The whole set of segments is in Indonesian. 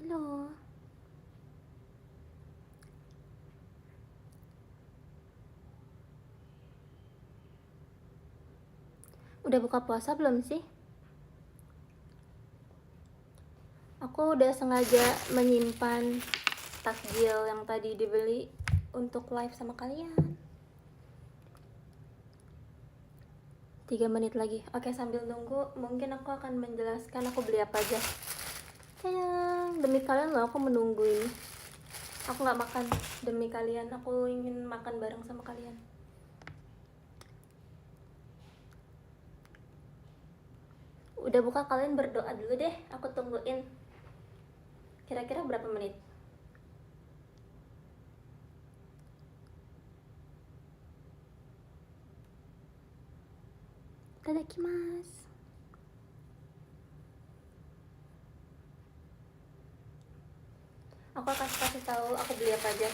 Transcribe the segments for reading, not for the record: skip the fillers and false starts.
Halo. Udah buka puasa belum sih? Aku udah sengaja menyimpan takjil yang tadi dibeli untuk live sama kalian. 3 menit lagi. Oke, sambil nunggu mungkin aku akan menjelaskan aku beli apa aja. Sayang, demi kalian loh aku menunggu ini. Aku gak makan demi kalian, aku ingin makan bareng sama kalian. Udah buka, kalian berdoa dulu deh, aku tungguin. Kira-kira berapa menit? Itadakimasu. Aku akan kasih tahu aku beli apa aja.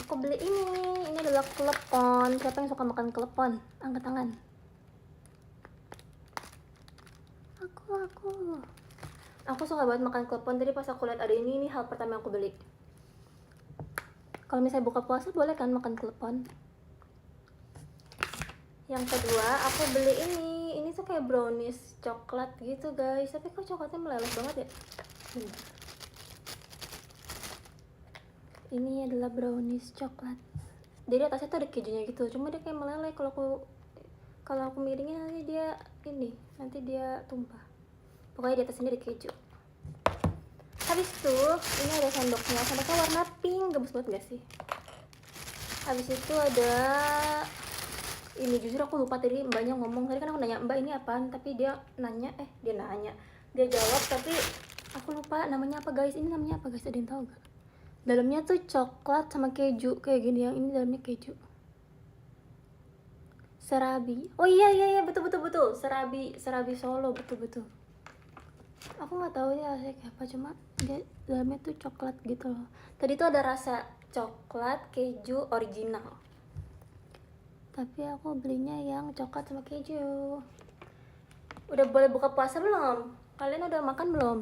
Aku beli ini adalah klepon. Siapa yang suka makan klepon? Angkat tangan. Aku suka banget makan klepon. Tadi pas aku lihat ada ini hal pertama yang aku beli. Kalau misalnya buka puasa boleh kan makan klepon. Yang kedua aku beli ini tuh kayak brownies coklat gitu guys, tapi kok coklatnya meleleh banget ya. Ini adalah brownies coklat, jadi atasnya tuh ada kejunya gitu, cuma dia kayak meleleh. Kalau aku miringin nanti dia tumpah. Pokoknya di atasnya ada keju. Habis itu ini ada sendoknya warna pink, gemes banget gak sih? Habis itu ada ini, jujur aku lupa tadi mbaknya ngomong. Tadi kan aku nanya mbak ini apaan, tapi dia jawab tapi aku lupa namanya apa guys. Ini namanya apa guys, ada yang tahu gak? Dalamnya tuh coklat sama keju kayak gini, yang ini dalamnya keju. Serabi. Oh iya betul. Serabi Solo, betul. Aku nggak tahu ya rasanya kayak apa, cuma dia dalamnya tuh coklat gitu loh. Tadi tuh ada rasa coklat keju original, tapi aku belinya yang coklat sama keju. Udah boleh buka puasa belum? Kalian udah makan belum?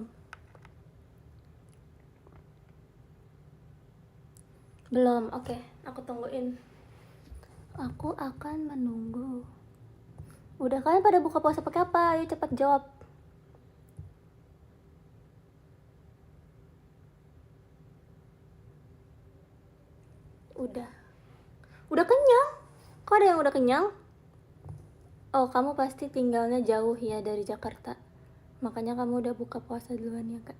Belum, oke. Aku tungguin. Aku akan menunggu. Udah, kalian pada buka puasa pakai apa? Ayo cepat jawab. Udah kenyang? Kok ada yang udah kenyang? Oh, kamu pasti tinggalnya jauh ya dari Jakarta, makanya kamu udah buka puasa duluan ya kak.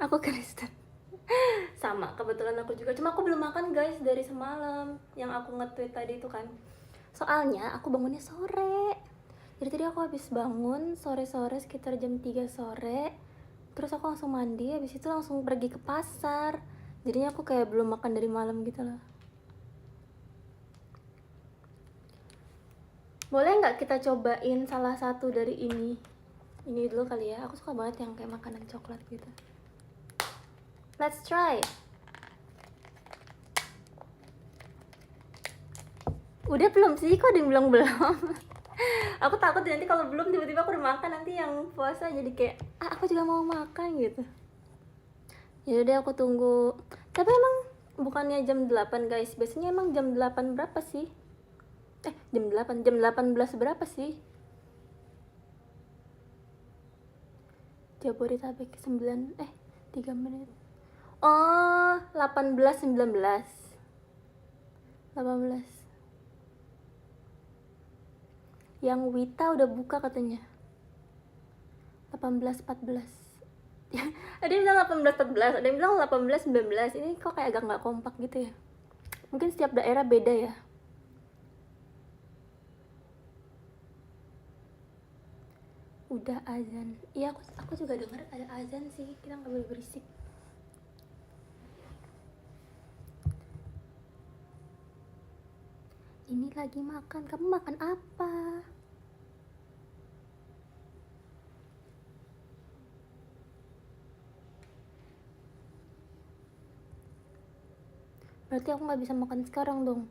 Aku Kristen. Sama, kebetulan aku juga, cuma aku belum makan guys dari semalam yang aku nge-tweet tadi itu kan. Soalnya aku bangunnya sore, jadi tadi aku habis bangun sore-sore sekitar jam 3 sore. Terus aku langsung mandi, habis itu langsung pergi ke pasar. Jadinya aku kayak belum makan dari malam gitu loh. Boleh nggak kita cobain salah satu dari ini? Ini dulu kali ya, aku suka banget yang kayak makanan coklat gitu. Let's try. Udah belum sih? Kok ada yang bilang belum? Aku takut nanti kalau belum tiba-tiba aku udah makan, nanti yang puasa jadi kayak aku juga mau makan gitu. Ya udah aku tunggu. Tapi emang bukannya jam 8 guys? Biasanya emang jam 8 berapa sih? Jam 18 berapa sih? Jabodetabek 3 menit. Oh, 18 19. 18. Yang Wita udah buka katanya 18-14. Ada yang bilang 18-14, ada yang bilang 18-19. Ini kok kayak agak gak kompak gitu ya. Mungkin setiap daerah beda ya. Udah azan. Iya, aku juga dengar ada azan sih. Kita gak boleh berisik. Ini lagi makan. Kamu makan apa? Berarti aku nggak bisa makan sekarang dong.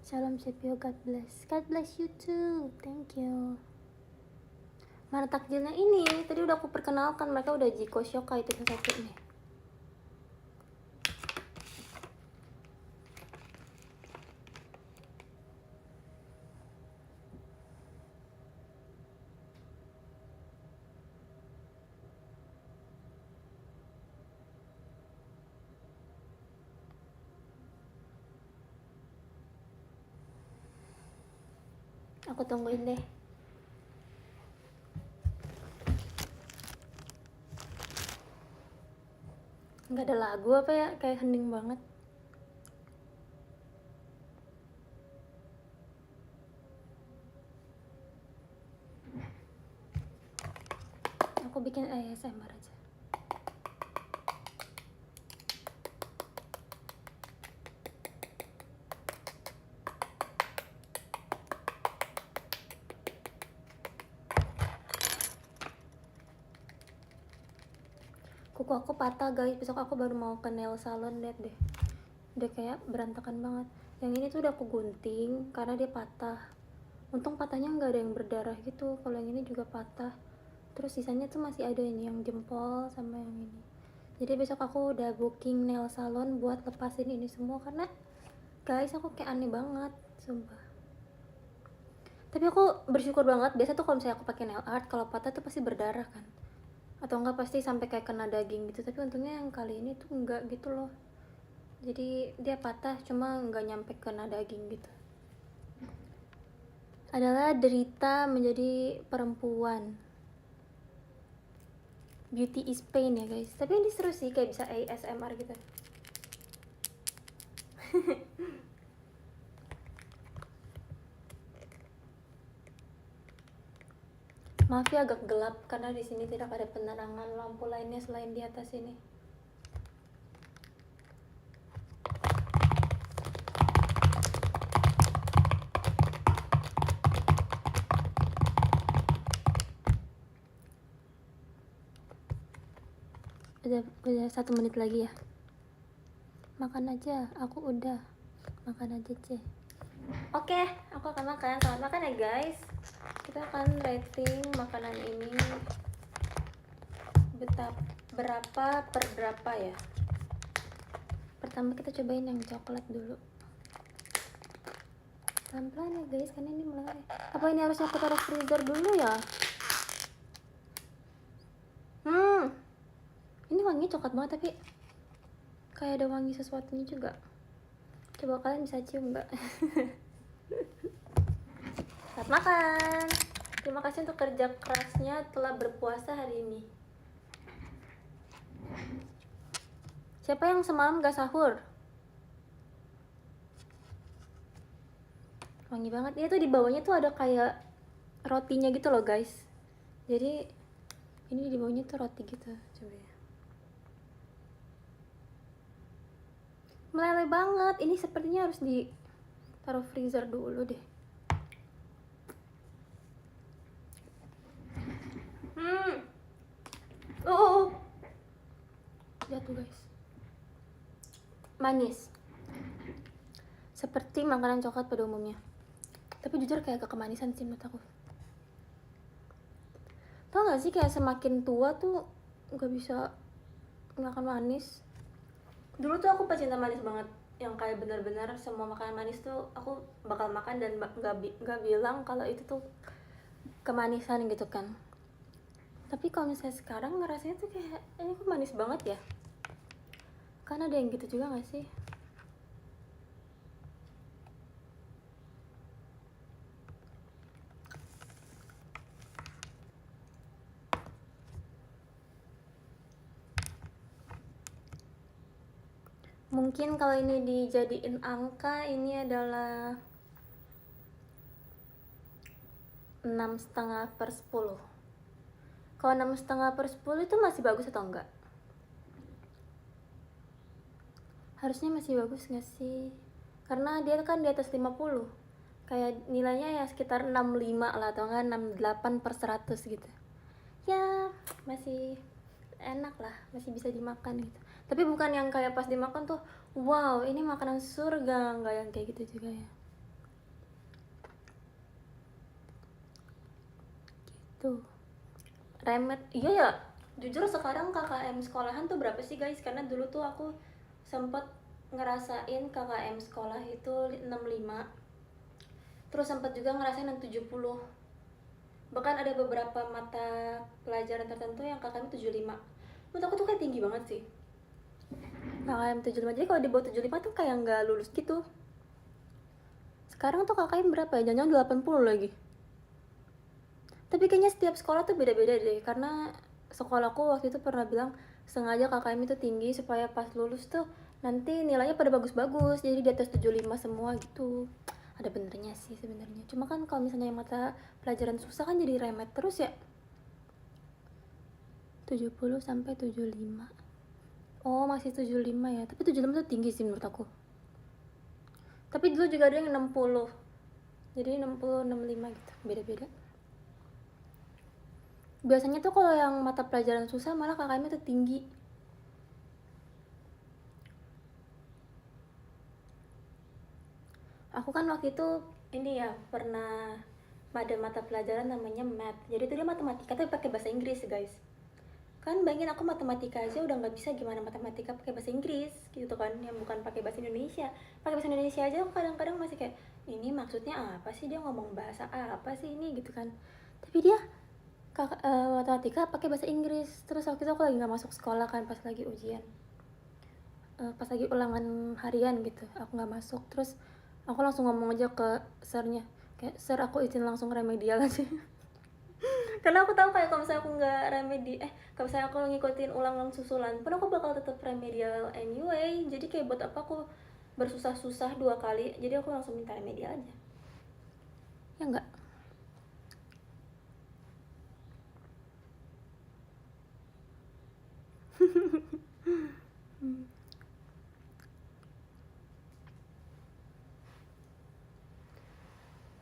Shalom Sepio, God bless. God bless you too. Thank you. Mana takjilnya ini? Tadi udah aku perkenalkan, mereka udah Jiko Shoka itu satu nih. Aku tungguin deh. Nggak ada lagu apa ya? Kayak hening banget. Aku bikin ASMR aja. Kuku aku patah guys, besok aku baru mau ke nail salon, lihat deh. Udah kayak berantakan banget. Yang ini tuh udah aku gunting karena dia patah. Untung patahnya nggak ada yang berdarah gitu. Kalau yang ini juga patah. Terus sisanya tuh masih ada ini yang jempol sama yang ini. Jadi besok aku udah booking nail salon buat lepasin ini semua karena guys aku kayak aneh banget, sumpah. Tapi aku bersyukur banget. Biasa tuh kalau misalnya aku pakai nail art, kalau patah tuh pasti berdarah kan, atau enggak pasti sampai kayak kena daging gitu. Tapi untungnya yang kali ini tuh enggak gitu loh. Jadi dia patah cuma nggak nyampe kena daging gitu. Adalah derita menjadi perempuan. Beauty is pain ya guys. Tapi ini seru sih, kayak bisa ASMR gitu. Maaf ya agak gelap karena di sini tidak ada penerangan lampu lainnya selain di atas ini. Udah 1 menit lagi ya. Makan aja, aku udah. Makan aja C. Oke, aku akan makan. Selamat makan ya guys. Kita akan rating makanan ini berapa per berapa ya. Pertama kita cobain yang coklat dulu. Pelan-pelan ya guys, karena ini mulai. Apa ini harusnya aku taruh freezer dulu ya? Ini wangi coklat banget tapi kayak ada wangi sesuatunya juga. Coba kalian bisa cium nggak? Selamat makan. Terima kasih untuk kerja kerasnya telah berpuasa hari ini. Siapa yang semalam gak sahur? Wangi banget. Ini tuh di bawahnya tuh ada kayak rotinya gitu loh guys. Jadi ini di bawahnya tuh roti gitu. Coba ya. Meleleh banget. Ini sepertinya harus ditaruh freezer dulu deh. Jatuh guys. Manis. Seperti makanan coklat pada umumnya. Tapi jujur kayak agak kemanisan sih menurut aku. Tau gak sih kayak semakin tua tuh gak bisa makan manis. Dulu tuh aku pecinta manis banget, yang kayak benar-benar semua makanan manis tuh aku bakal makan dan gak bilang kalau itu tuh kemanisan gitu kan. Tapi kalau misalnya sekarang ngerasanya tuh kayak ini kok manis banget ya. Kan ada yang gitu juga gak sih? Mungkin kalau ini dijadiin angka, ini adalah 6,5/10. Kalau 6,5/10 itu masih bagus atau enggak? Harusnya masih bagus gak sih? Karena dia kan di atas 50. Kayak nilainya ya sekitar 65 lah, atau enggak 68/100 gitu. ya masih enak lah, masih bisa dimakan gitu. Tapi bukan yang kayak pas dimakan tuh wow ini makanan surga, nggak yang kayak gitu juga ya. Gitu. Remet, iya ya. Jujur sekarang KKM sekolahan tuh berapa sih guys? Karena dulu tuh aku sempet ngerasain KKM sekolah itu 65. Terus sempat juga ngerasain yang 70. Bahkan ada beberapa mata pelajaran tertentu yang KKM 75. Menurut aku tuh kayak tinggi banget sih. KKM 75, jadi kalau di bawah 75 tuh kayak nggak lulus gitu. Sekarang tuh KKM berapa ya? Jangan-jangan 80 lagi. Tapi kayaknya setiap sekolah tuh beda-beda deh. Karena sekolahku waktu itu pernah bilang sengaja KKM itu tinggi supaya pas lulus tuh nanti nilainya pada bagus-bagus. Jadi di atas 75 semua gitu. Ada benernya sih sebenarnya. Cuma kan kalau misalnya mata pelajaran susah kan jadi remet terus ya. 70 sampai 75. Oh, masih 75 ya. Tapi 75 tuh tinggi sih menurut aku. Tapi dulu juga ada yang 60. Jadi 60, 65 gitu. Beda-beda. Biasanya tuh kalau yang mata pelajaran susah malah KKM itu tinggi. Aku kan waktu itu ini ya pernah ada mata pelajaran namanya math. Jadi itu dia matematika tapi pakai bahasa Inggris guys. Kan bayangin aku matematika aja udah nggak bisa, gimana matematika pakai bahasa Inggris gitu kan, yang bukan pakai bahasa Indonesia. Pakai bahasa Indonesia aja aku kadang-kadang masih kayak ini maksudnya apa sih, dia ngomong bahasa apa sih ini gitu kan. Tapi dia matematika pakai bahasa Inggris. Terus waktu itu aku lagi nggak masuk sekolah kan pas lagi ujian, pas lagi ulangan harian gitu aku nggak masuk. Terus aku langsung ngomong aja ke sernya kayak, "Ser, aku izin langsung remedial aja." Karena aku tahu kayak kalau misalnya aku nggak kalau misalnya aku ngikutin ulangan susulan pun aku bakal tetap remedial anyway. Jadi kayak buat apa aku bersusah-susah 2 kali. Jadi aku langsung minta remedial aja, ya enggak.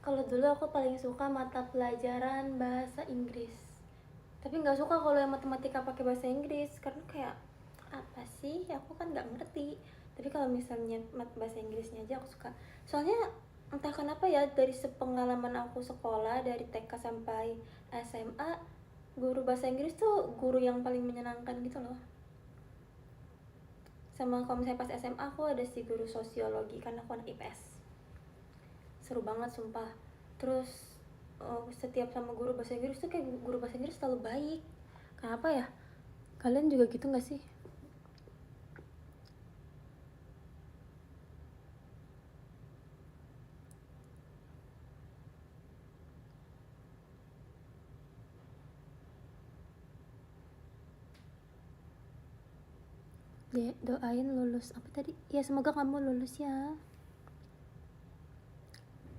Kalau dulu aku paling suka mata pelajaran bahasa Inggris. Tapi nggak suka kalau yang matematika pakai bahasa Inggris karena kayak apa sih? Aku kan nggak ngerti. Tapi kalau misalnya bahasa Inggrisnya aja aku suka. Soalnya entah kenapa ya, dari sepengalaman aku sekolah dari TK sampai SMA, guru bahasa Inggris tuh guru yang paling menyenangkan gitu loh. Sama kalau misalnya pas SMA aku ada si guru sosiologi karena aku anak IPS. Seru banget sumpah. Terus setiap sama guru bahasa Inggris tuh kayak guru bahasa Inggris selalu baik. Kenapa ya? Kalian juga gitu gak sih? Doain lulus apa tadi? Ya semoga kamu lulus ya.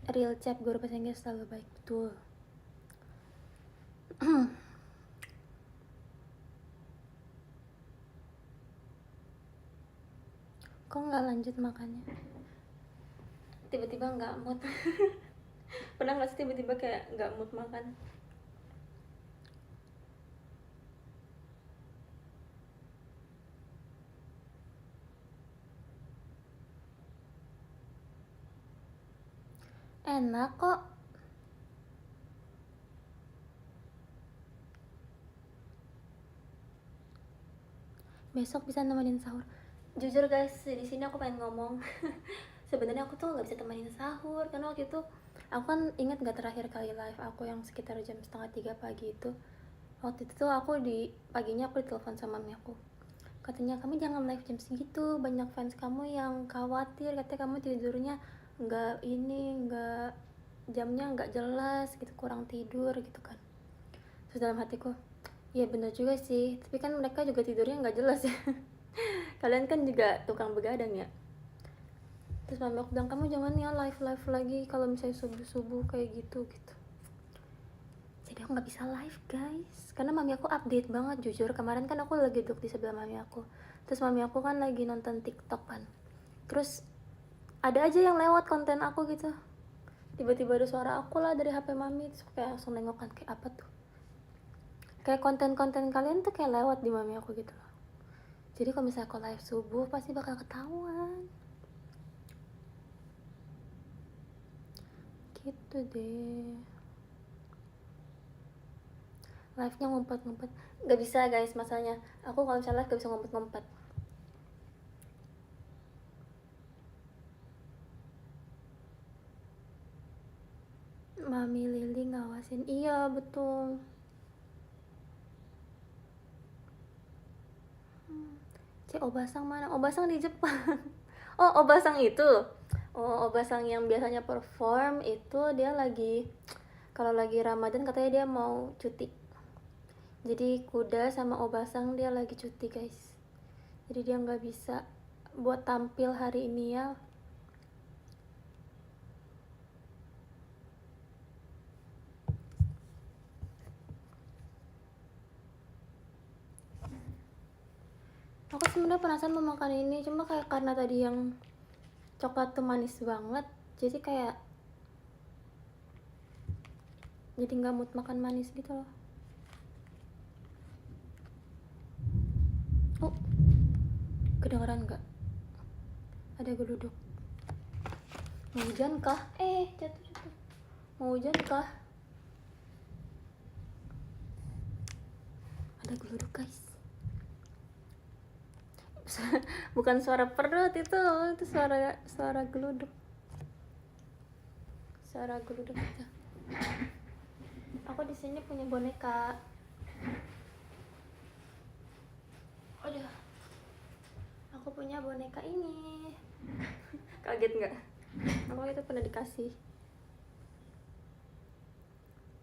Real chat, guru bahasa Inggris selalu baik, betul. Kok nggak lanjut makannya? Tiba-tiba nggak mood. Pernah nggak sih tiba-tiba kayak nggak mood makan? Enak kok. Besok bisa nemenin sahur. Jujur guys, di sini aku pengen ngomong. Sebenarnya aku tuh nggak bisa temenin sahur karena waktu itu aku kan ingat nggak terakhir kali live aku yang sekitar jam 2:30 pagi itu. Waktu itu tuh aku di paginya aku ditelepon sama mami aku. Katanya kamu jangan live jam segitu, banyak fans kamu yang khawatir, katanya kamu tidurnya nggak jamnya nggak jelas gitu, kurang tidur gitu kan. Terus dalam hatiku, ya bener juga sih, tapi kan mereka juga tidurnya nggak jelas ya. Kalian kan juga tukang begadang ya. Terus mami aku bilang, kamu jangan ya live lagi kalau misalnya subuh kayak gitu. Jadi aku nggak bisa live guys, karena mami aku update banget. Jujur kemarin kan aku lagi duduk di sebelah mami aku, terus mami aku kan lagi nonton TikTok kan, terus ada aja yang lewat konten aku gitu, tiba-tiba ada suara aku lah dari HP mami. Terus kayak langsung nengok kan, kayak apa tuh, kayak konten-konten kalian tuh kayak lewat di mami aku gitu loh. Jadi kalau misalnya aku live subuh pasti bakal ketahuan gitu deh. Live nya ngumpet-ngumpet gak bisa guys, masalahnya aku kalau misalnya live gak bisa ngumpet-ngumpet. Mami Lili ngawasin, iya betul. Cek Obasang mana? Obasang di Jepang. Oh Obasang itu, oh Obasang yang biasanya perform itu dia lagi, kalau lagi Ramadan katanya dia mau cuti. Jadi Kuda sama Obasang dia lagi cuti guys, jadi dia nggak bisa buat tampil hari ini ya. Aku sebenarnya penasaran mau makan ini, cuma kayak karena tadi yang coklat tuh manis banget, jadi kayak jadi nggak mood makan manis gitu loh. Oh, kedengeran nggak? Ada geluduk. Mau hujan kah? Jatuh. Mau hujan kah? Ada geluduk guys. Bukan suara perut itu suara geluduk. Suara geluduk itu. Aku di sini punya boneka. Aduh. Aku punya boneka ini. Kaget nggak? Aku itu pernah dikasih.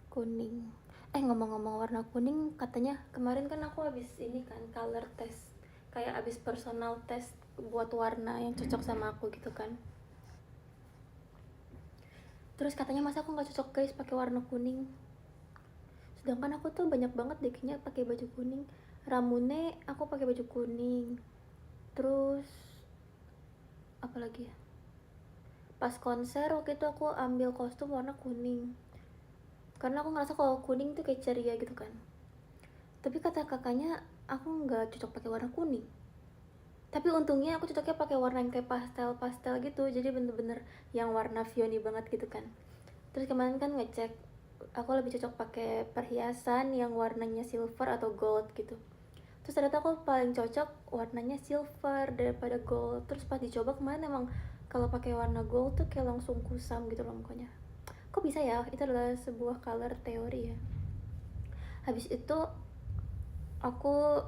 Kuning. Ngomong-ngomong warna kuning, katanya kemarin kan aku habis ini kan color test, kayak habis personal test buat warna yang cocok sama aku gitu kan. Terus katanya masa aku nggak cocok guys pakai warna kuning, sedangkan aku tuh banyak banget deh kayaknya pakai baju kuning. Ramune aku pakai baju kuning, terus apa lagi ya, pas konser waktu itu aku ambil kostum warna kuning karena aku ngerasa kalau kuning tuh kayak ceria gitu kan. Tapi kata kakaknya aku nggak cocok pakai warna kuning, tapi untungnya aku cocoknya pakai warna yang kayak pastel gitu, jadi bener-bener yang warna Vioni banget gitu kan. Terus kemarin kan ngecek, aku lebih cocok pakai perhiasan yang warnanya silver atau gold gitu. Terus ternyata aku paling cocok warnanya silver daripada gold. Terus pas dicoba kemarin emang kalau pakai warna gold tuh kayak langsung kusam gitu loh mukanya. Kok bisa ya? Itu adalah sebuah color teori ya. Habis itu aku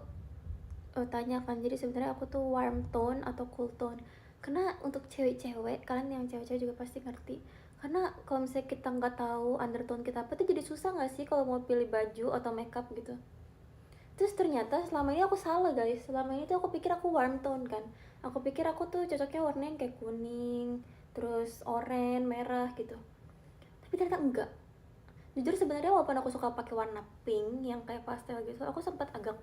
tanya kan, jadi sebenarnya aku tuh warm tone atau cool tone. Karena untuk cewek-cewek, kalian yang cewek-cewek juga pasti ngerti. Karena kalau misalnya kita nggak tahu undertone kita apa tuh jadi susah nggak sih kalau mau pilih baju atau makeup gitu. Terus ternyata selama ini aku salah guys. Selama ini tuh aku pikir aku warm tone kan. Aku pikir aku tuh cocoknya warnanya kayak kuning, terus oranye, merah gitu. Tapi ternyata enggak. Jujur sebenarnya walaupun aku suka pakai warna pink yang kayak pastel gitu, aku sempat agak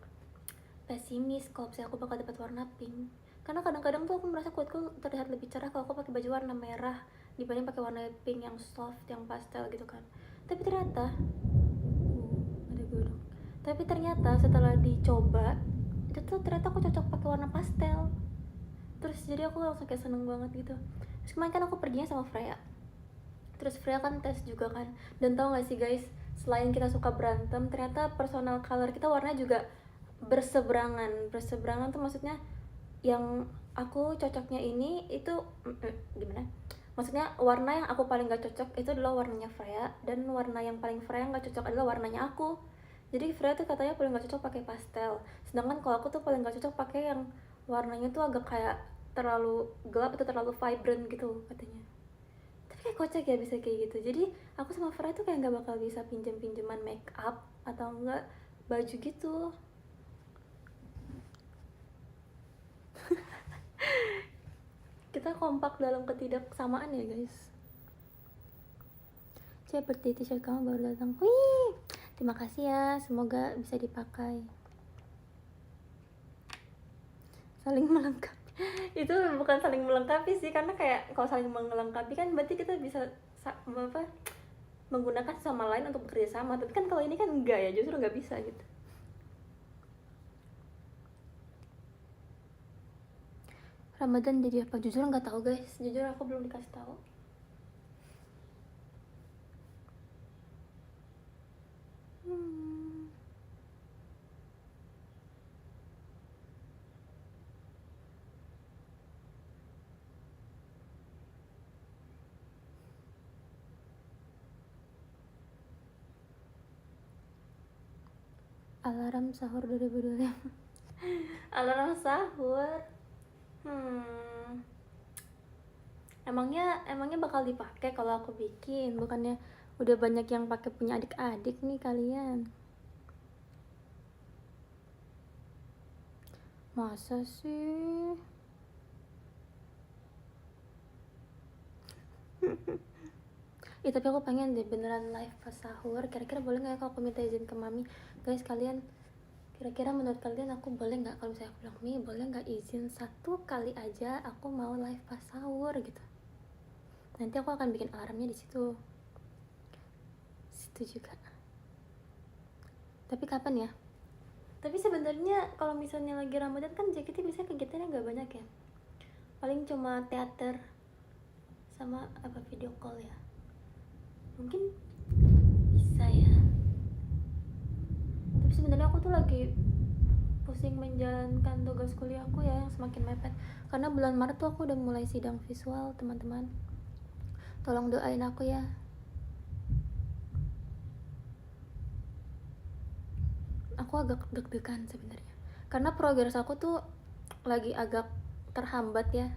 pesimis kalau misalnya aku bakal dapat warna pink. Karena kadang-kadang tuh aku merasa kulitku terlihat lebih cerah kalau aku pakai baju warna merah dibanding pakai warna pink yang soft, yang pastel gitu kan. Tapi ternyata ada gudang. Tapi ternyata setelah dicoba itu tuh ternyata aku cocok pakai warna pastel. Terus jadi aku langsung kayak seneng banget gitu. Terus kemarin kan aku perginya sama Freya. Terus Freya kan tes juga kan. Dan tau gak sih guys, selain kita suka berantem, ternyata personal color kita warna juga berseberangan tuh maksudnya yang aku cocoknya ini itu gimana, maksudnya warna yang aku paling gak cocok itu adalah warnanya Freya, dan warna yang paling Freya gak cocok adalah warnanya aku. Jadi Freya tuh katanya paling gak cocok pakai pastel, sedangkan kalau aku tuh paling gak cocok pakai yang warnanya tuh agak kayak terlalu gelap atau terlalu vibrant gitu katanya. Tapi kayak kocak ya bisa kayak gitu. Jadi aku sama Freya tuh kayak gak bakal bisa pinjam-pinjaman make up atau enggak baju gitu. Kita kompak dalam ketidaksamaan ya guys. Seperti t-shirt kamu baru datang. Wih, terima kasih ya, semoga bisa dipakai. Saling melengkapi. Itu bukan saling melengkapi sih, karena kayak kalau saling melengkapi kan berarti kita bisa menggunakan sama lain untuk bekerja sama. Tapi kan kalau ini kan enggak ya, justru nggak bisa gitu. Ramadan jadi apa? Jujur nggak tahu guys, jujur aku belum dikasih tahu. Alarm sahur 2025. Alarm sahur. Emangnya bakal dipakai kalau aku bikin? Bukannya udah banyak yang pakai punya adik-adik nih kalian. Masa sih? Tapi aku pengen deh beneran live pas sahur. Kira-kira boleh nggak ya kalau aku minta izin ke mami? Guys, kalian kira-kira menurut kalian aku boleh nggak kalau misalnya aku bilang, Mi boleh nggak izin 1 kali aja aku mau live pas sahur gitu? Nanti aku akan bikin alarmnya di situ juga. Tapi kapan ya? Tapi sebenarnya kalau misalnya lagi Ramadan kan JKT biasanya kegiatannya nggak banyak ya. Paling cuma teater sama video call ya. Mungkin bisa ya. Tapi sebenarnya aku tuh lagi pusing menjalankan tugas kuliahku ya yang semakin mepet. Karena bulan Maret tuh aku udah mulai sidang visual, teman-teman. Tolong doain aku ya. Aku agak deg-degan sebenarnya. Karena progres aku tuh lagi agak terhambat ya.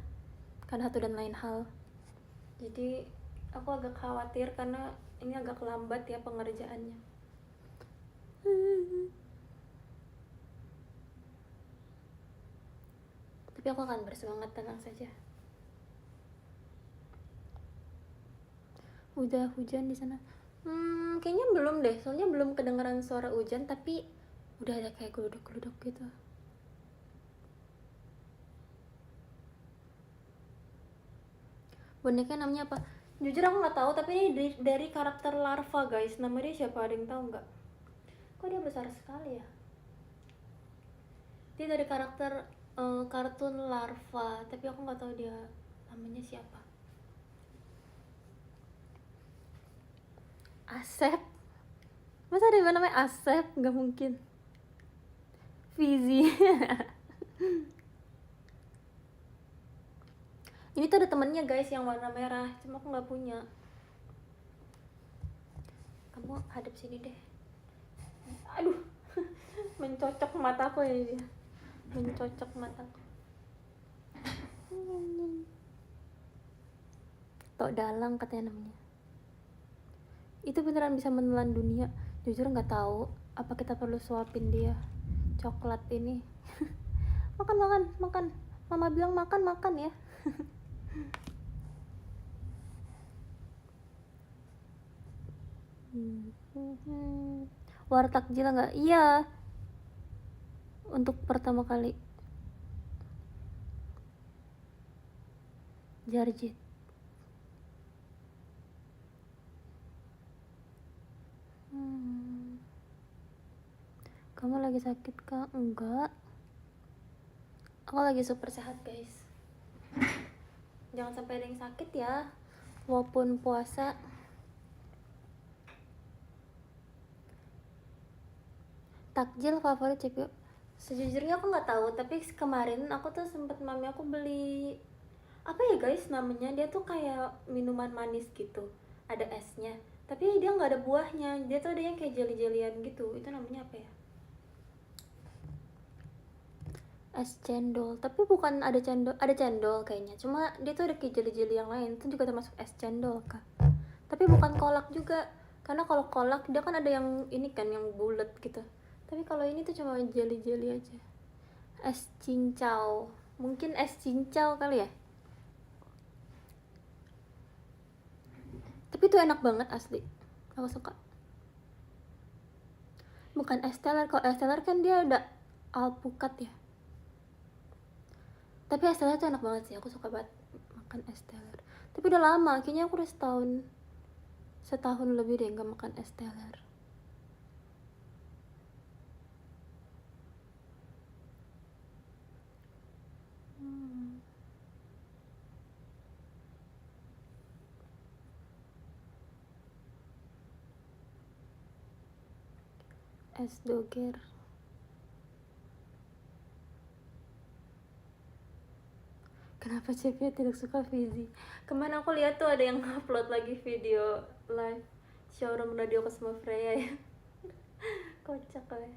Karena satu dan lain hal. Jadi aku agak khawatir karena ini agak lambat ya pengerjaannya. Tapi aku akan bersemangat, tenang saja. Udah hujan di sana? Kayaknya belum deh, soalnya belum kedengeran suara hujan, tapi udah ada kayak geluduk-geluduk gitu. Boneka namanya apa? Jujur aku nggak tahu, tapi ini dari karakter larva guys. Nama dia siapa? Ada yang tahu nggak? Kok dia besar sekali ya? Dia dari karakter kartun larva, tapi aku nggak tahu dia namanya siapa. Asep? Masa ada yang namanya Asep? Nggak mungkin. Fizi. Ini tuh ada temennya guys yang warna merah, cuma aku nggak punya. Kamu hadap sini deh. Aduh, mencocok mataku ini dia. Mencocok mataku. Tok dalang katanya namanya. Itu beneran bisa menelan dunia. Jujur nggak tahu. Apa kita perlu suapin dia coklat ini? makan. Mama bilang makan ya. War takjil nggak? Iya. Untuk pertama kali. Jarjit. Kamu lagi sakit kah? Enggak. Aku lagi super sehat guys. Jangan sampai ada yang sakit ya. Walaupun puasa. Takjil favorit CPU? Sejujurnya aku nggak tahu, tapi kemarin aku tuh sempet mami aku beli apa ya guys namanya, dia tuh kayak minuman manis gitu, ada esnya, tapi dia nggak ada buahnya, dia tuh ada yang kayak jeli-jelian gitu, itu namanya apa ya? Es cendol, tapi bukan ada cendol kayaknya, cuma dia tuh ada kayak jeli-jeli yang lain, itu juga termasuk es cendol kah? Tapi bukan kolak juga, karena kalau kolak dia kan ada yang ini kan yang bulat gitu, tapi kalau ini tuh cuma jeli-jeli aja. Es cincau, mungkin es cincau kali ya. Tapi itu enak banget asli, aku suka. Bukan es teler, kalau es teler kan dia ada alpukat ya. Tapi es teler tuh enak banget sih, aku suka banget makan es teler. Tapi udah lama, kayaknya aku udah setahun lebih deh nggak makan es teler. es doger. Kenapa Cepia tidak suka Fizi? Kemarin aku lihat tuh ada yang upload lagi video live showroom radio Cosmo Freya ya. Kocak lah.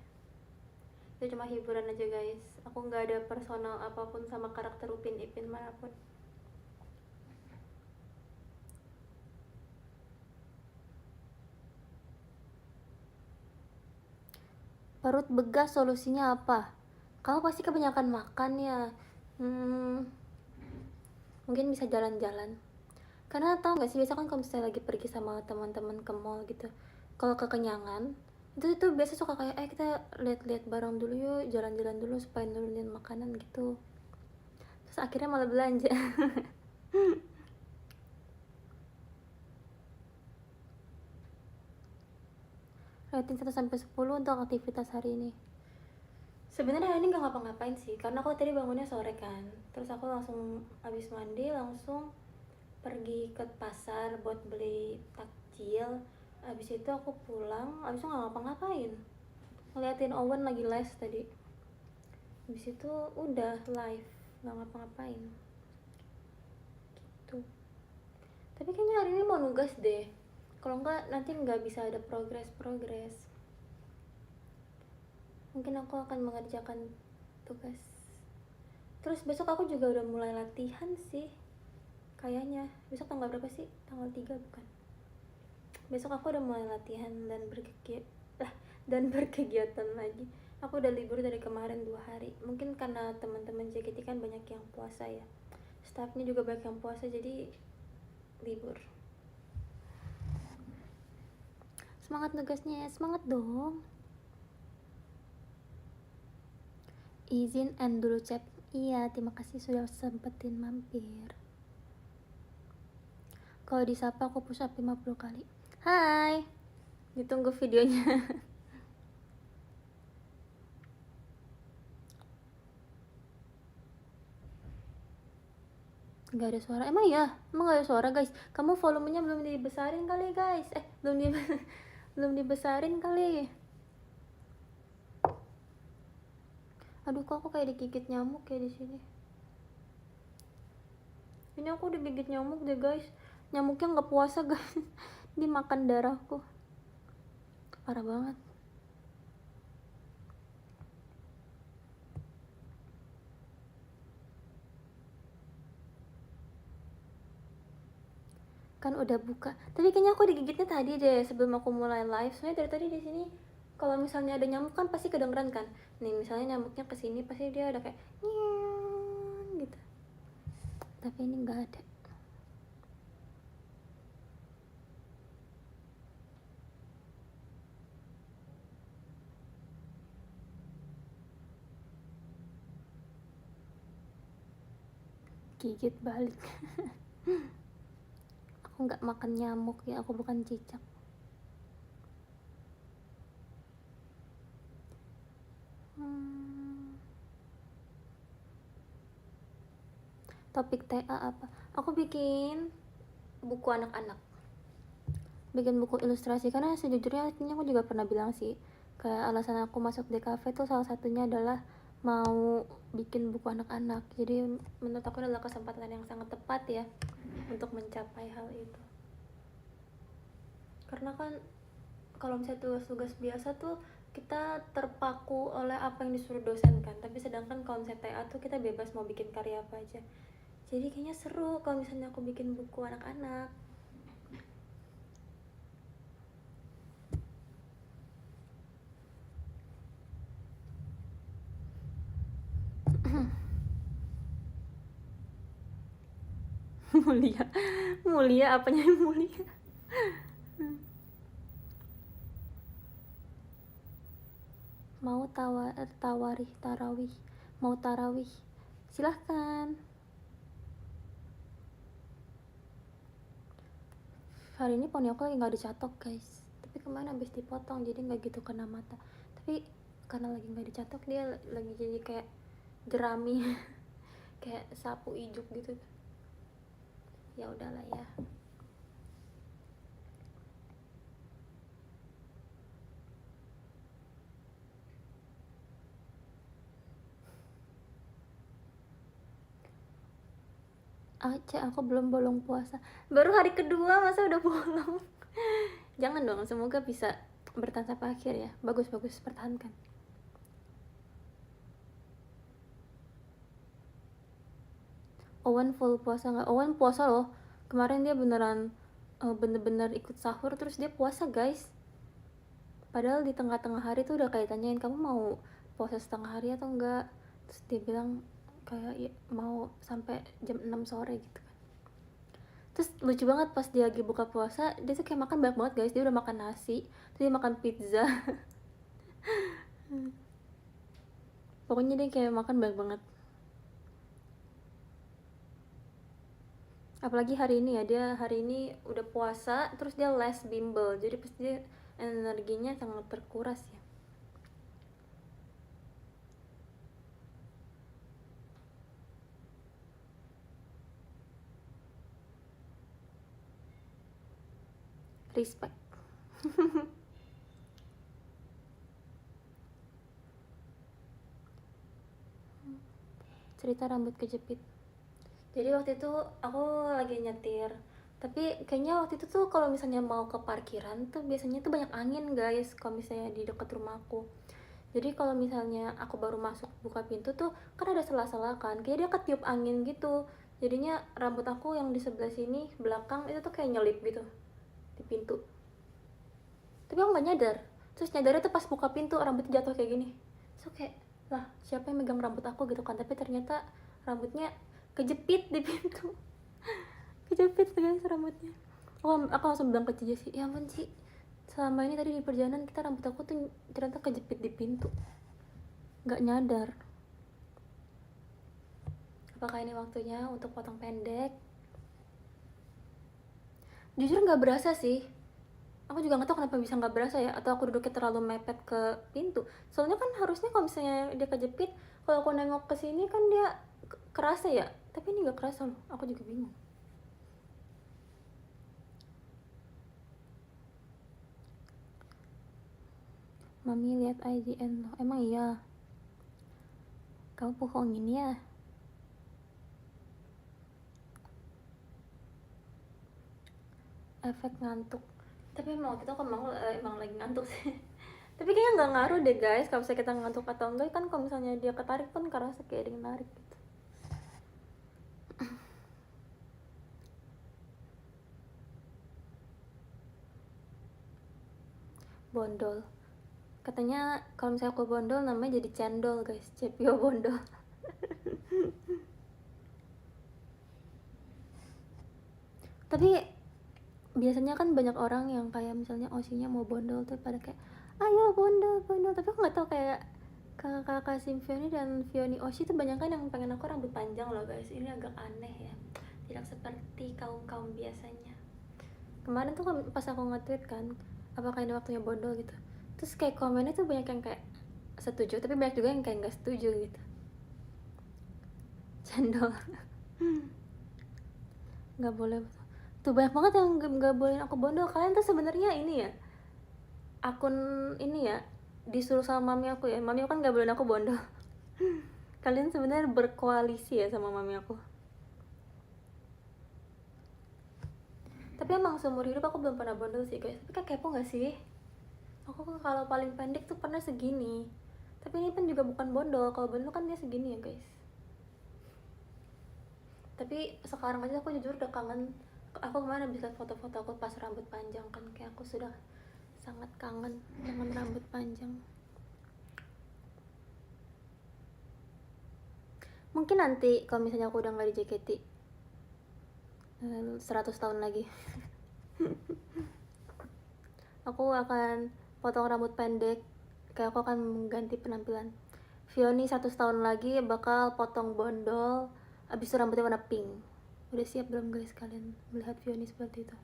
Itu cuma hiburan aja guys. Aku nggak ada personal apapun sama karakter Upin Ipin manapun. Perut begas solusinya apa? Kamu pasti kebanyakan makan ya. Mungkin bisa jalan-jalan. Karena tau gak sih, biasa kan kalau misalnya lagi pergi sama teman-teman ke mall gitu, kalau kekenyangan itu biasa suka kayak kita lihat-lihat barang dulu yuk, jalan-jalan dulu supaya nurunin makanan gitu. Terus akhirnya malah belanja. Rating 1-10 untuk aktivitas hari ini. Sebenarnya hari ini nggak ngapa-ngapain sih, karena aku tadi bangunnya sore kan. Terus aku langsung habis mandi langsung pergi ke pasar buat beli takjil. Habis itu aku pulang, habis itu nggak ngapa-ngapain. Ngeliatin Owen lagi les tadi. Habis itu udah live, nggak ngapa-ngapain. Gitu. Tapi kayaknya hari ini mau nugas deh. Kalau nggak nanti nggak bisa ada progres. Mungkin aku akan mengerjakan tugas. Terus besok aku juga udah mulai latihan sih. Kayaknya besok tanggal berapa sih? Tanggal 3 bukan? Besok aku udah mulai latihan dan berkegiatan lagi. Aku udah libur dari kemarin 2 hari. Mungkin karena teman-teman JKT kan banyak yang puasa ya. Staffnya juga banyak yang puasa, jadi libur. Semangat nugasnya, semangat dong. Izin end dulu chat. Iya, terima kasih sudah sempetin mampir. Kalau disapa aku push up 50 kali. Hai, ditunggu videonya. Gak ada suara, emang gak ada suara guys. Kamu volumenya belum dibesarin kali guys. Belum dibesarin kali. Aduh, kok aku kayak digigit nyamuk ya di sini. Ini aku digigit nyamuk deh guys. Nyamuknya nggak puasa guys. Dia makan darahku. Parah banget. Kan udah buka. Tapi kayaknya aku digigitnya tadi deh sebelum aku mulai live. Soalnya dari tadi di sini kalau misalnya ada nyamuk kan pasti kedengeran kan. Nih misalnya nyamuknya kesini pasti dia ada kayak gitu. Tapi ini nggak ada. Gigit balik. Aku nggak makan nyamuk ya, aku bukan cicak. Topik TA apa? Aku bikin buku anak-anak, bikin buku ilustrasi. Karena sejujurnya aku juga pernah bilang sih, kayak alasan aku masuk DKV tuh salah satunya adalah mau bikin buku anak-anak. Jadi menurut aku adalah kesempatan yang sangat tepat ya untuk mencapai hal itu. Karena kan kalau misalnya tugas-tugas biasa tuh kita terpaku oleh apa yang disuruh dosen kan. Tapi sedangkan kalau misalnya TA tuh kita bebas mau bikin karya apa aja. Jadi kayaknya seru kalau misalnya aku bikin buku anak-anak. Mulia apanya yang mulia? Mau tarawih, mau tarawih, silahkan. Hari ini poni aku lagi nggak dicatok guys, tapi kemarin habis dipotong jadi nggak gitu kena mata. Tapi karena lagi nggak dicatok dia lagi jadi kayak jerami. Kayak sapu ijuk gitu. Ya udahlah ya. Aja aku belum bolong puasa, baru hari kedua masa udah bolong. Jangan dong, semoga bisa bertahan sampai akhir ya. Bagus pertahankan. Owen full puasa nggak? Owen puasa loh kemarin, dia beneran bener-bener ikut sahur terus dia puasa guys. Padahal di tengah-tengah hari tuh udah kayak tanyain, kamu mau puasa setengah hari atau enggak, terus dia bilang kayak ya, mau sampai jam 6 sore gitu kan. Terus lucu banget pas dia lagi buka puasa, dia tuh kayak makan banyak banget guys. Dia udah makan nasi, terus dia makan pizza. Pokoknya dia kayak makan banyak banget. Apalagi hari ini ya, dia hari ini udah puasa terus dia les bimbel, jadi pasti dia energinya sangat terkuras ya. Respect. Cerita rambut kejepit. Jadi waktu itu aku lagi nyetir, tapi kayaknya waktu itu tuh kalau misalnya mau ke parkiran tuh biasanya tuh banyak angin guys kalau misalnya di dekat rumahku. Jadi kalau misalnya aku baru masuk buka pintu tuh kan ada sela-sela kan, kayak dia ketiup angin gitu. Jadinya rambut aku yang di sebelah sini belakang itu tuh kayak nyelip gitu di pintu. Tapi aku nggak nyadar. Terus nyadarnya tuh pas buka pintu rambutnya jatuh kayak gini. So kayak, lah siapa yang megang rambut aku gitu kan. Tapi ternyata rambutnya kejepit di pintu. Kejepit guys rambutnya. Aku langsung bilang ke Cici sih, ya ampun Ci, selama ini tadi di perjalanan kita rambut aku tuh ternyata kejepit di pintu, nggak nyadar. Apakah ini waktunya untuk potong pendek? Jujur nggak berasa sih. Aku juga nggak tahu kenapa bisa nggak berasa ya, atau aku duduknya terlalu mepet ke pintu. Soalnya kan harusnya kalau misalnya dia kejepit, kalau aku nengok ke sini kan dia kerasa ya. Tapi ini nggak kerasa loh. Aku juga bingung. Mami lihat IGN loh. Emang iya? Kamu bohongin ya? Efek ngantuk. Tapi emang waktu itu aku emang lagi ngantuk sih. Tapi kayaknya nggak ngaruh deh guys kalau misalnya kita ngantuk atau enggak, kan kalau misalnya dia ketarik kan kerasa kayak dia narik gitu. Bondol, katanya kalau misalnya aku bondol namanya jadi cendol guys, Cepio bondol. Tapi biasanya kan banyak orang yang kayak misalnya osinya mau bondol tuh pada kayak ayo bondol bondol, tapi aku nggak tahu kayak kakak-kakak Simfioni dan Fioni Oshi tuh banyak kan yang pengen aku rambut panjang loh guys. Ini agak aneh ya, tidak seperti kaum biasanya. Kemarin tuh pas aku nge-tweet kan apakah ini waktunya bondol gitu, terus kayak komennya tuh banyak yang kayak setuju, tapi banyak juga yang kayak nggak setuju gitu. Cendol. Nggak boleh tuh, banyak banget yang nggak bolehin aku bondol. Kalian tuh sebenarnya ini ya, akun ini ya disuruh sama mami aku ya. Mami aku kan nggak bolehin aku bondol. Kalian sebenarnya berkoalisi ya sama mami aku. Tapi emang seumur hidup aku belum pernah bondol sih guys. Tapi kan kepo nggak sih? Aku kalau paling pendek tuh pernah segini. Tapi ini pun juga bukan bondol. Kalau bondol kan dia segini ya guys. Tapi sekarang aja aku jujur udah kangen. Aku kemarin habis lihat foto-foto aku pas rambut panjang kan, kayak aku sudah sangat kangen dengan rambut panjang. Mungkin nanti kalau misalnya aku udah nggak di JKT 100 tahun lagi aku akan potong rambut pendek, kayak aku akan mengganti penampilan. Fioni 100 tahun lagi bakal potong bondol, abis itu rambutnya warna pink. Udah siap belum guys kalian melihat Fioni seperti itu?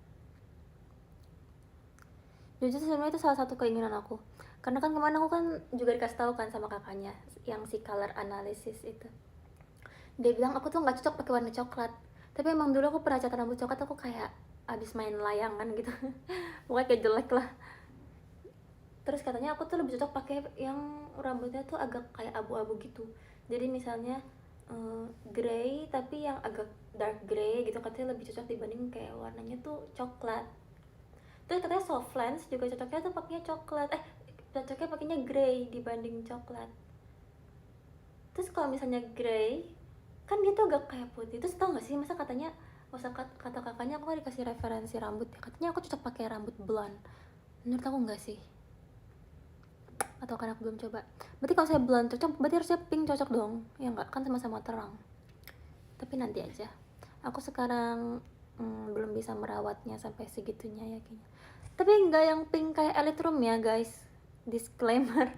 Jujur sebenarnya itu salah satu keinginan aku, karena kan kemarin aku kan juga dikasih tahu kan sama kakaknya yang si color analysis itu. Dia bilang aku tuh nggak cocok pakai warna coklat, tapi emang dulu aku pernah cat rambut coklat, aku kayak abis main layangan gitu. Pokoknya kayak jelek lah. Terus katanya aku tuh lebih cocok pakai yang rambutnya tuh agak kayak abu-abu gitu. Jadi misalnya grey tapi yang agak dark grey gitu, katanya lebih cocok dibanding kayak warnanya tuh coklat. Terus katanya soft lens juga cocoknya tuh pakainya coklat, cocoknya pakainya grey dibanding coklat. Terus kalau misalnya grey kan dia tuh agak kayak putih. Terus tau gak sih, masa katanya, kata kakaknya, aku kan dikasih referensi rambut ya, katanya aku cocok pakai rambut blonde. Menurut aku nggak sih? Atau karena aku belum coba? Berarti kalau saya blonde cocok, berarti harusnya pink cocok dong, ya nggak? Kan sama-sama terang. Tapi nanti aja. Aku sekarang belum bisa merawatnya sampai segitunya ya kayaknya. Tapi nggak yang pink kayak Elite Room ya guys. Disclaimer.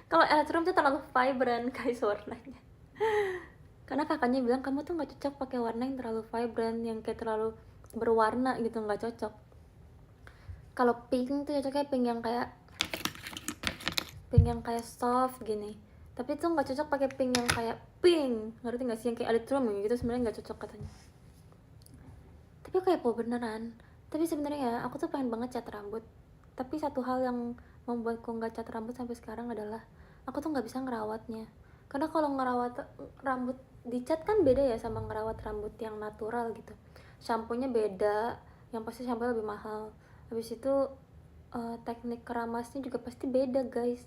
Kalau Elite Room tuh terlalu vibrant guys warnanya. Karena kakaknya bilang kamu tuh nggak cocok pakai warna yang terlalu vibrant, yang kayak terlalu berwarna gitu, nggak cocok. Kalau pink tuh cocoknya pink yang kayak soft gini. Tapi tuh nggak cocok pakai pink yang kayak pink, ngerti nggak sih, yang kayak Elite Room gitu, sebenarnya nggak cocok katanya. Tapi aku kepo beneran. Tapi sebenarnya ya, aku tuh pengen banget cat rambut. Tapi satu hal yang membuatku nggak cat rambut sampai sekarang adalah aku tuh nggak bisa ngerawatnya. Karena kalau ngerawat rambut dicat kan beda ya sama ngerawat rambut yang natural gitu. Shampoo-nya beda, yang pasti shampoo lebih mahal. Habis itu teknik keramasnya juga pasti beda guys.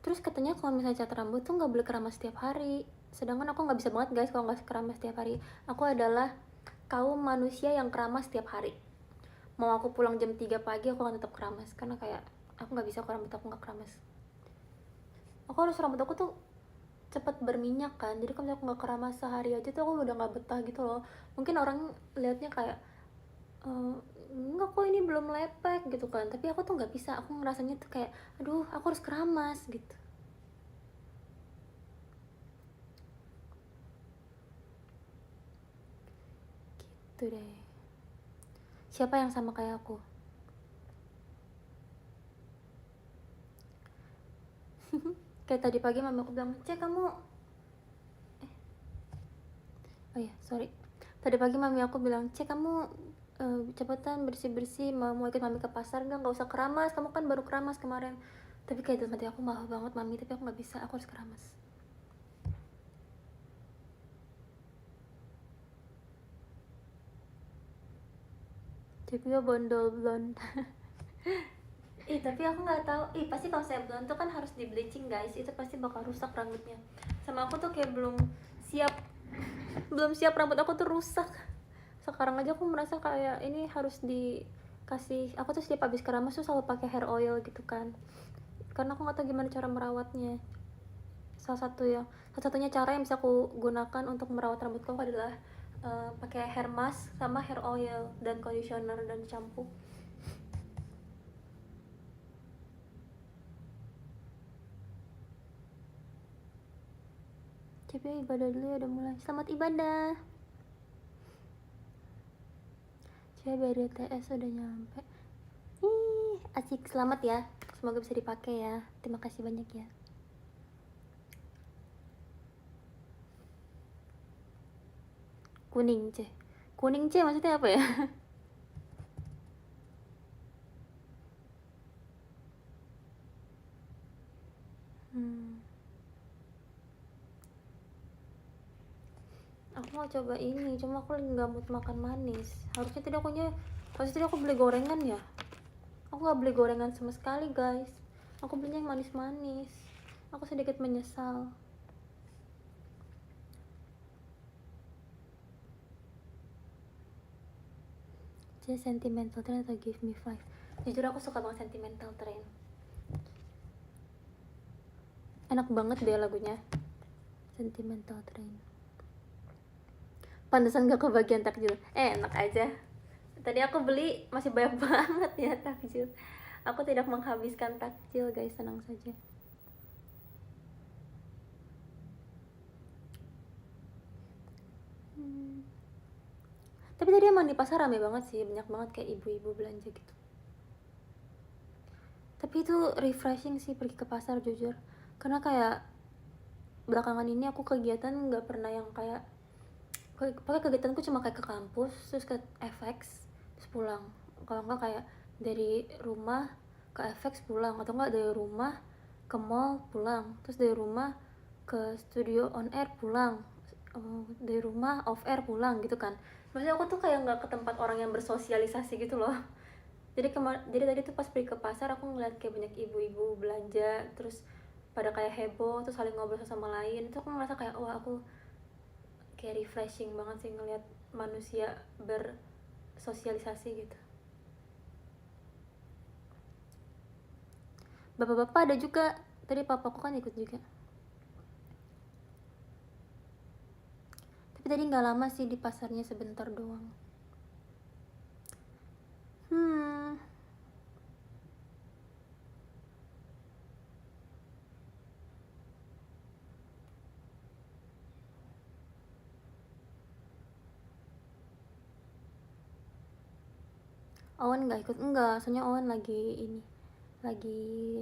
Terus katanya kalau misalnya cat rambut tuh nggak boleh keramas setiap hari. Sedangkan aku nggak bisa banget guys kalau nggak keramas setiap hari. Aku adalah kaum manusia yang keramas setiap hari. Mau aku pulang jam 3 pagi aku akan tetap keramas. Karena kayak aku nggak bisa kalau rambut aku nggak keramas. Aku harus rambut aku tuh cepet berminyak kan, jadi kalau misalnya aku nggak keramas sehari aja tuh aku udah nggak betah gitu loh. Mungkin orang liatnya kayak enggak kok ini belum lepek gitu kan, tapi aku tuh nggak bisa. Aku ngerasanya tuh kayak aduh aku harus keramas gitu. Gitu deh. Siapa yang sama kayak aku? Kayak tadi pagi mama aku bilang, "Cek kamu." Oh iya, sorry. Tadi pagi mami aku bilang, "Cek kamu cepetan bersih-bersih, mau ikut mami ke pasar nggak usah keramas, kamu kan baru keramas kemarin." Tapi kayak dalam hati aku, maaf banget mami, tapi aku nggak bisa, aku harus keramas. Cepio bondol blonde. Tapi aku nggak tahu. Pasti kalau saya blonde tuh kan harus di bleaching guys, itu pasti bakal rusak rambutnya. Sama aku tuh kayak siap belum siap rambut aku tuh rusak. Sekarang aja aku merasa kayak ini harus dikasih. Aku tuh setiap habis keramas tuh selalu pakai hair oil gitu kan, karena aku nggak tahu gimana cara merawatnya. Satu-satunya cara yang bisa aku gunakan untuk merawat rambutku adalah pakai hair mask sama hair oil dan conditioner dan shampoo. Coba ibadah dulu ya, udah mulai. Selamat ibadah. Coba BRTS udah nyampe. Asik, selamat ya. Semoga bisa dipakai ya. Terima kasih banyak ya. Kuning C maksudnya apa ya? Aku mau coba ini, cuma aku lagi nggak mood makan manis. Harusnya tadi aku beli gorengan ya. Aku nggak beli gorengan sama sekali guys. Aku belinya yang manis-manis. Aku sedikit menyesal. Just sentimental train atau give me five? Jujur aku suka banget sentimental train. Enak banget deh lagunya. Sentimental train. Pantesan gak kebagian takjil. Enak aja. Tadi aku beli masih banyak banget ya takjil. Aku tidak menghabiskan takjil guys, tenang saja. Tapi tadi emang di pasar rame banget sih, banyak banget kayak ibu-ibu belanja gitu. Tapi itu refreshing sih pergi ke pasar jujur. Karena kayak belakangan ini aku kegiatan nggak pernah yang kayak, pakai kegiatanku cuma kayak ke kampus, terus ke FX, terus pulang. Kalau nggak kayak dari rumah ke FX pulang, atau nggak dari rumah ke mall pulang, terus dari rumah ke studio on air pulang. dari rumah off air pulang gitu kan. Maksudnya aku tuh kayak nggak ke tempat orang yang bersosialisasi gitu loh. Jadi tadi tuh pas pergi ke pasar aku ngeliat kayak banyak ibu-ibu belanja, terus pada kayak heboh, terus saling ngobrol satu sama lain. Itu aku ngerasa kayak wah, aku kayak refreshing banget sih ngeliat manusia bersosialisasi gitu. Bapak-bapak ada juga, tadi papaku kan ikut juga. Tapi tadi nggak lama sih di pasarnya, sebentar doang. Owen nggak ikut, enggak, soalnya Owen lagi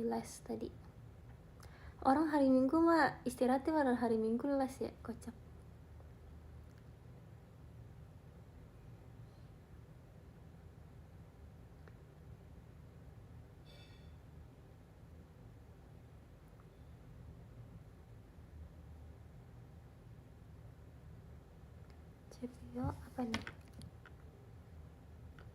les tadi. Orang hari Minggu mah istirahatnya, pada hari Minggu les ya, kocak. CPO apa nih?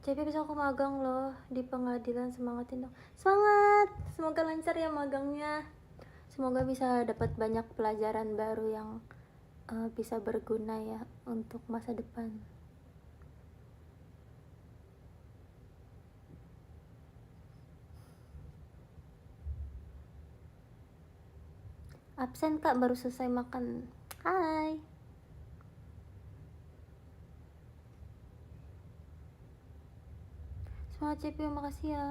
CP besok aku magang loh di pengadilan, semangatin dong. Semangat, semoga lancar ya magangnya. Semoga bisa dapat banyak pelajaran baru yang bisa berguna ya untuk masa depan. Absen kak, baru selesai makan. Hai. Semangat CPO, makasih ya.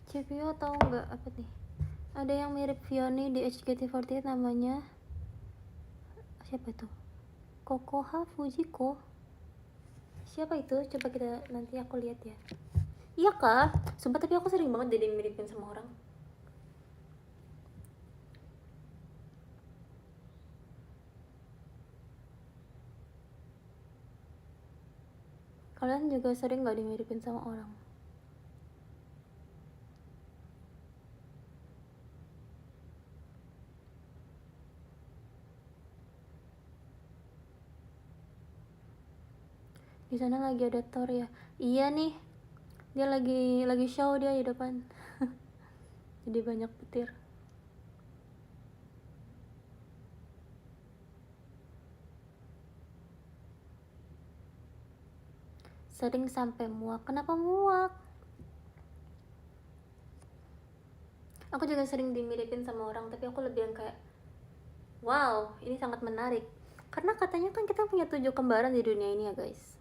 CPO tahu nggak apa nih? Ada yang mirip Vioni di HKT48 namanya siapa tuh? Kokoha Fujiko. Siapa itu? Coba kita nanti aku lihat ya. Iya kak, sumpah tapi aku sering banget jadi miripin sama orang. Kalian juga sering gak dimiripin sama orang? Di sana lagi ada Thor ya? Iya nih, dia lagi show dia di depan. Jadi banyak petir. Sering sampai muak. Kenapa muak? Aku juga sering dimiripin sama orang, tapi aku lebih yang kayak wow, ini sangat menarik. Karena katanya kan kita punya 7 kembaran di dunia ini ya guys.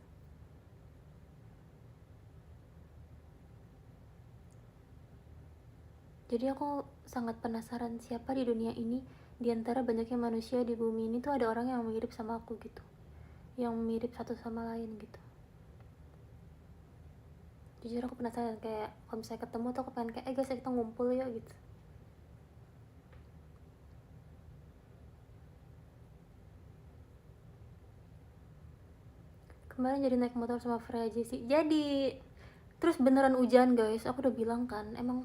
Jadi aku sangat penasaran siapa di dunia ini, di antara banyaknya manusia di bumi ini tuh ada orang yang mirip sama aku gitu, yang mirip satu sama lain gitu. Jujur aku penasaran, kayak kalau misalnya ketemu tuh aku pengen kayak guys, kita ngumpul yuk gitu. Kemarin jadi naik motor sama Freya sih. Jadi terus beneran hujan guys. Aku udah bilang kan, emang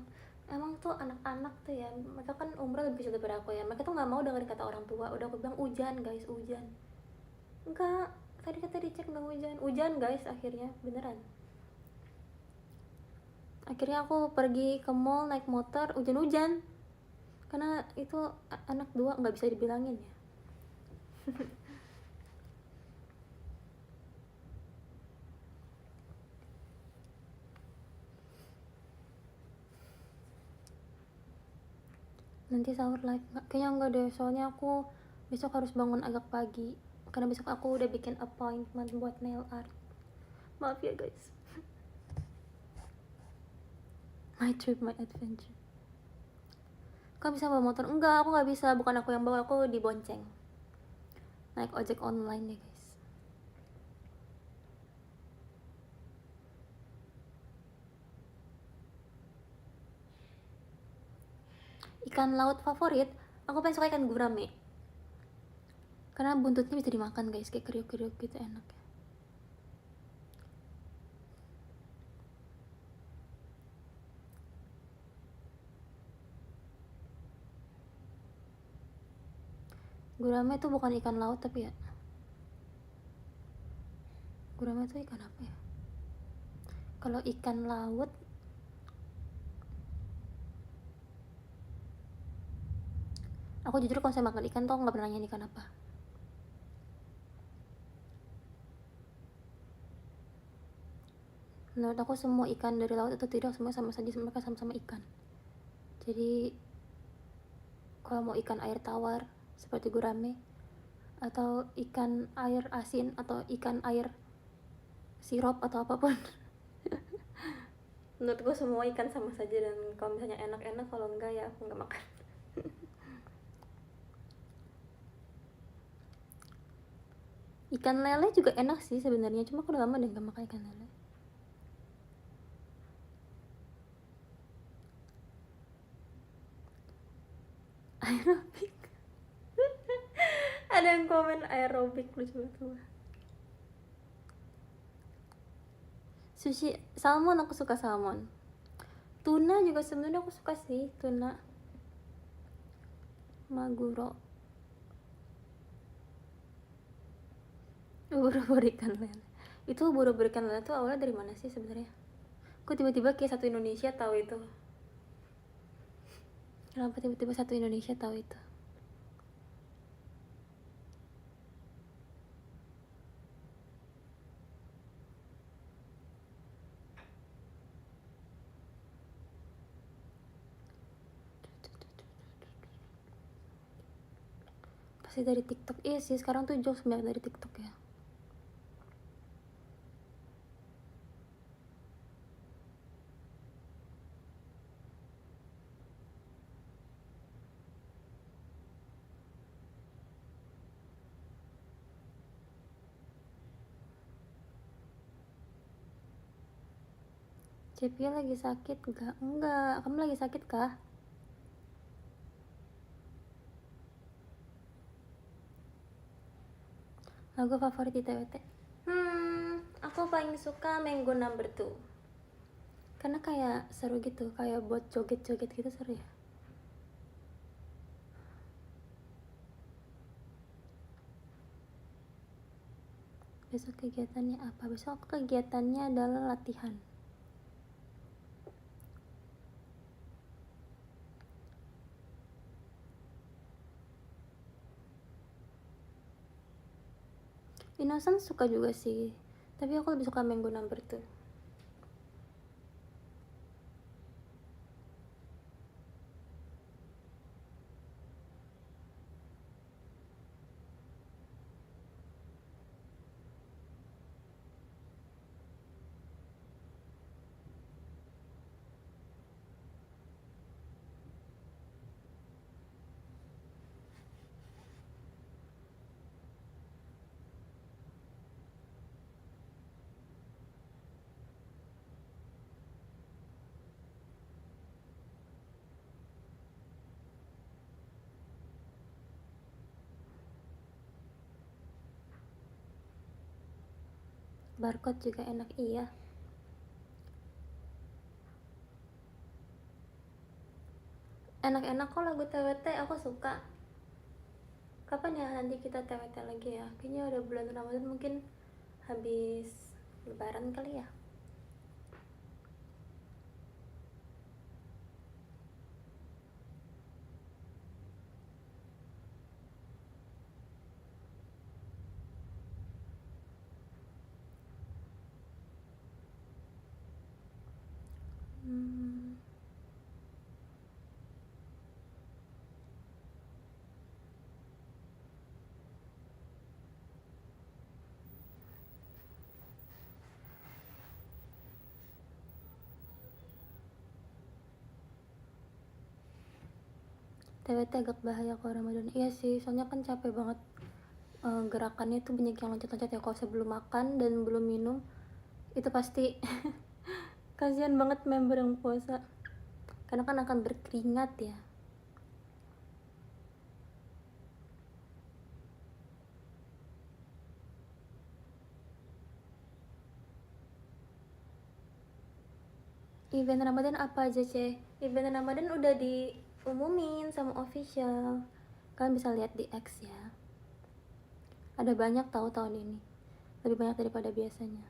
tuh anak-anak tuh ya, mereka kan umurnya lebih kecil daripada aku ya, mereka tuh nggak mau dengerin kata orang tua. Udah aku bilang hujan guys, hujan. Enggak, tadi kata dicek nggak hujan, hujan guys. Akhirnya beneran. Akhirnya aku pergi ke mall naik motor, hujan-hujan. Karena itu anak dua, nggak bisa dibilangin ya. Nanti sahur live nggak? Kayaknya enggak deh, soalnya aku besok harus bangun agak pagi. Karena besok aku udah bikin appointment buat nail art. Maaf ya guys. My trip, my adventure. Kau bisa bawa motor? Enggak, aku nggak bisa. Bukan aku yang bawa, aku dibonceng. Naik ojek online deh guys. Ikan laut favorit? Aku pengen suka ikan gurame. Karena buntutnya bisa dimakan guys, kayak kriuk-kriuk gitu, enak ya. Gurame itu bukan ikan laut tapi ya. Gurame itu ikan apa ya? Kalau ikan laut aku jujur kalau saya makan ikan tuh nggak pernah nanya ikan apa. Menurut aku semua ikan dari laut itu tidak semua sama saja, mereka sama-sama ikan. Jadi kalau mau ikan air tawar seperti gurame, atau ikan air asin, atau ikan air sirup atau apapun, menurut gue semua ikan sama saja. Dan kalau misalnya enak-enak, kalau enggak ya aku nggak makan. Ikan lele juga enak sih sebenarnya, cuma aku udah lama deh gak makan ikan lele. Aerobik. Ada yang komen aerobik, lucu banget. Sushi salmon, aku suka salmon. Tuna juga sebenarnya aku suka sih, tuna maguro. Ubur-ubur ikan lele. Itu ubur-ubur ikan lele tuh awalnya dari mana sih sebenarnya? Kok tiba-tiba kayak satu Indonesia tahu itu? Kenapa tiba-tiba satu Indonesia tahu itu? Pasti dari TikTok. Iya sih, sekarang tuh jokes banyak dari TikTok ya. Cepia lagi sakit gak? Enggak, kamu lagi sakit kah? Lagu favorit di TWT? Aku paling suka Mango Number 2. Karena kayak seru gitu, kayak buat joget-joget gitu, seru ya. Besok kegiatannya apa? Besok kegiatannya adalah latihan. Innocent suka juga sih, tapi aku lebih suka Mango Number 2. Barcode juga enak, iya. Enak-enak kok lagu TWT, aku suka. Kapan ya nanti kita TWT lagi ya? Kayaknya udah bulan Ramadan, mungkin habis lebaran kali ya. TWT agak bahaya kalau Ramadan. Iya sih, soalnya kan capek banget. Gerakannya tuh banyak yang loncat-loncat ya. Kalau sebelum makan dan belum minum, itu pasti kasihan banget member yang puasa, karena kan akan berkeringat ya. Event Ramadan apa aja, Ceh? Event Ramadan udah diumumin sama official. Kalian bisa lihat di X ya. Ada banyak tahu tahun ini, lebih banyak daripada biasanya.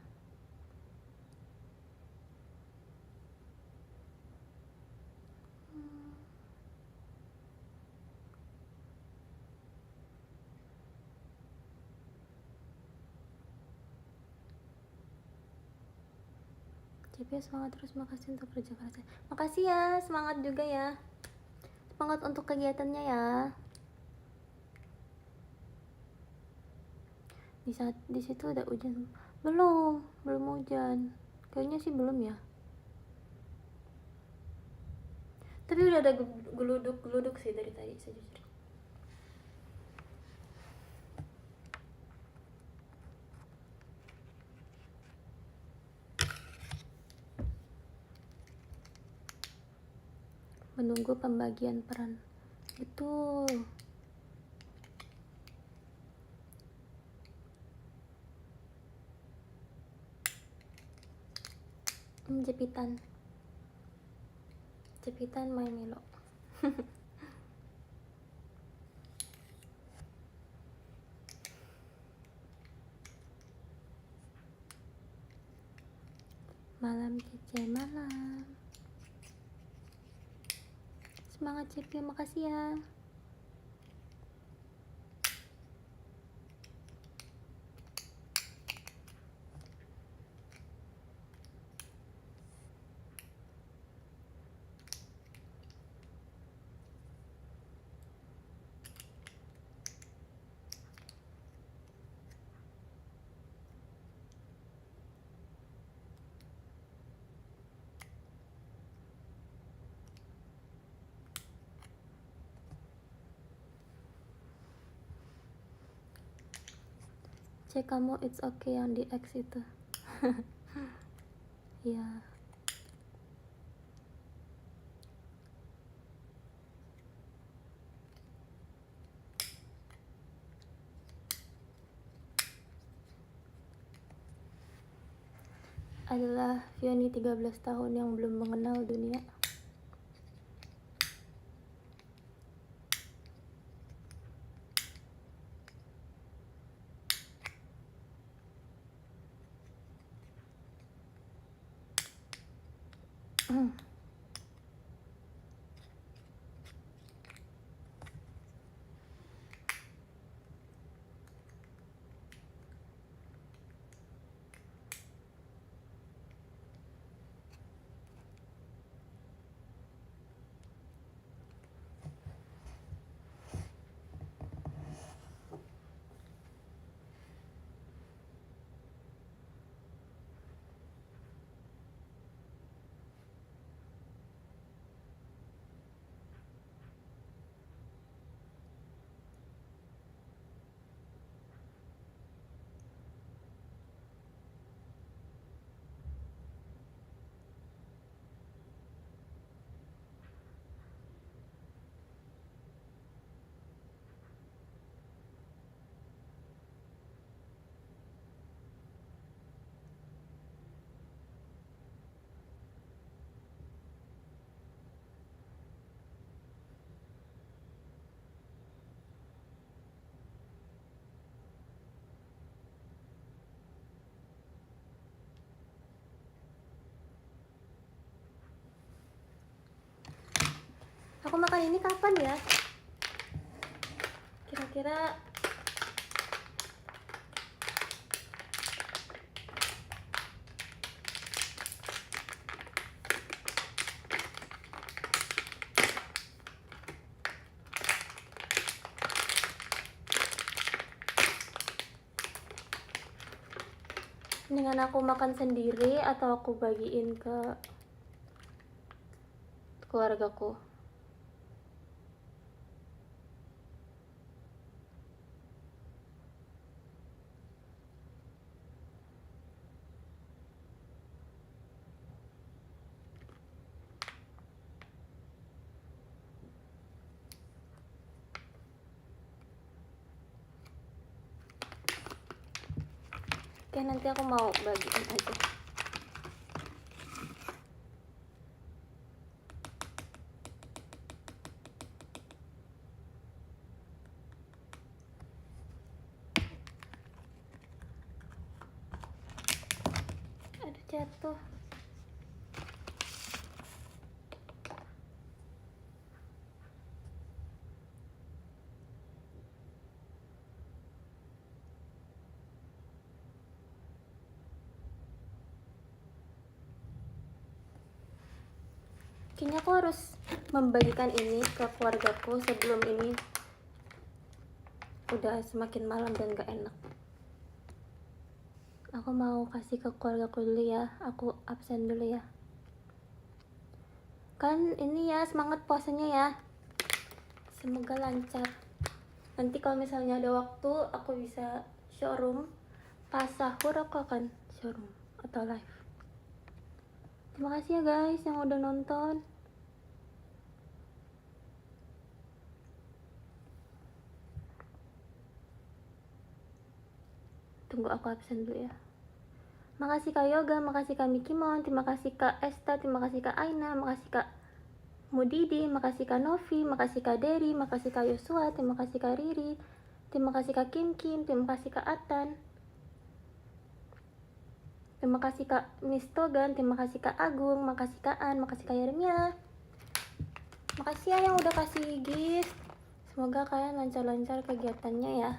CP semangat terus, makasih untuk kerja kerasnya. Makasih ya, semangat juga ya. Semangat untuk kegiatannya ya. Di situ udah hujan? Belum hujan. Kayaknya sih belum ya. Tapi udah ada geluduk sih dari tadi sejujurnya. Menunggu pembagian peran. Betul. Jepitan main Melo. Malam kece malam. Semangat CP, makasih ya. Cek kamu it's okay yang di X itu. Ya. Adalah Fioni 13 tahun yang belum mengenal dunia. Aku makan ini kapan ya? Kira-kira dengan aku makan sendiri atau aku bagiin ke keluargaku? Oke, nanti aku mau bagiin aja. jatuh. Kayaknya aku harus membagikan ini ke keluargaku sebelum ini udah semakin malam dan gak enak. Aku mau kasih ke keluargaku dulu ya. Aku absen dulu ya. Kan ini ya, semangat puasanya ya. Semoga lancar. Nanti kalau misalnya ada waktu aku bisa showroom. Pas sahur aku akan showroom atau live. Terima kasih ya guys yang udah nonton. Tunggu aku absen dulu ya. Makasih Kak Yoga, makasih Kak Mikimon, terima kasih Kak Esta, terima kasih Kak Aina, makasih Kak Mudidi, makasih Kak Novi, makasih Kak Derry, makasih Kak Yosua, terima kasih Kak Riri, terima kasih Kak Kim Kim, terima kasih Kak Atan, terima kasih Kak Mistogan, terima kasih Kak Agung, makasih Kak An, makasih Kak Yeremia. Makasih ya yang udah kasih gift. Semoga kalian lancar-lancar kegiatannya ya.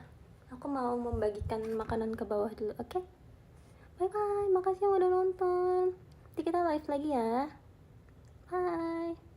Aku mau membagikan makanan ke bawah dulu, oke? Bye bye, makasih yang udah nonton. Nanti kita live lagi ya. Bye.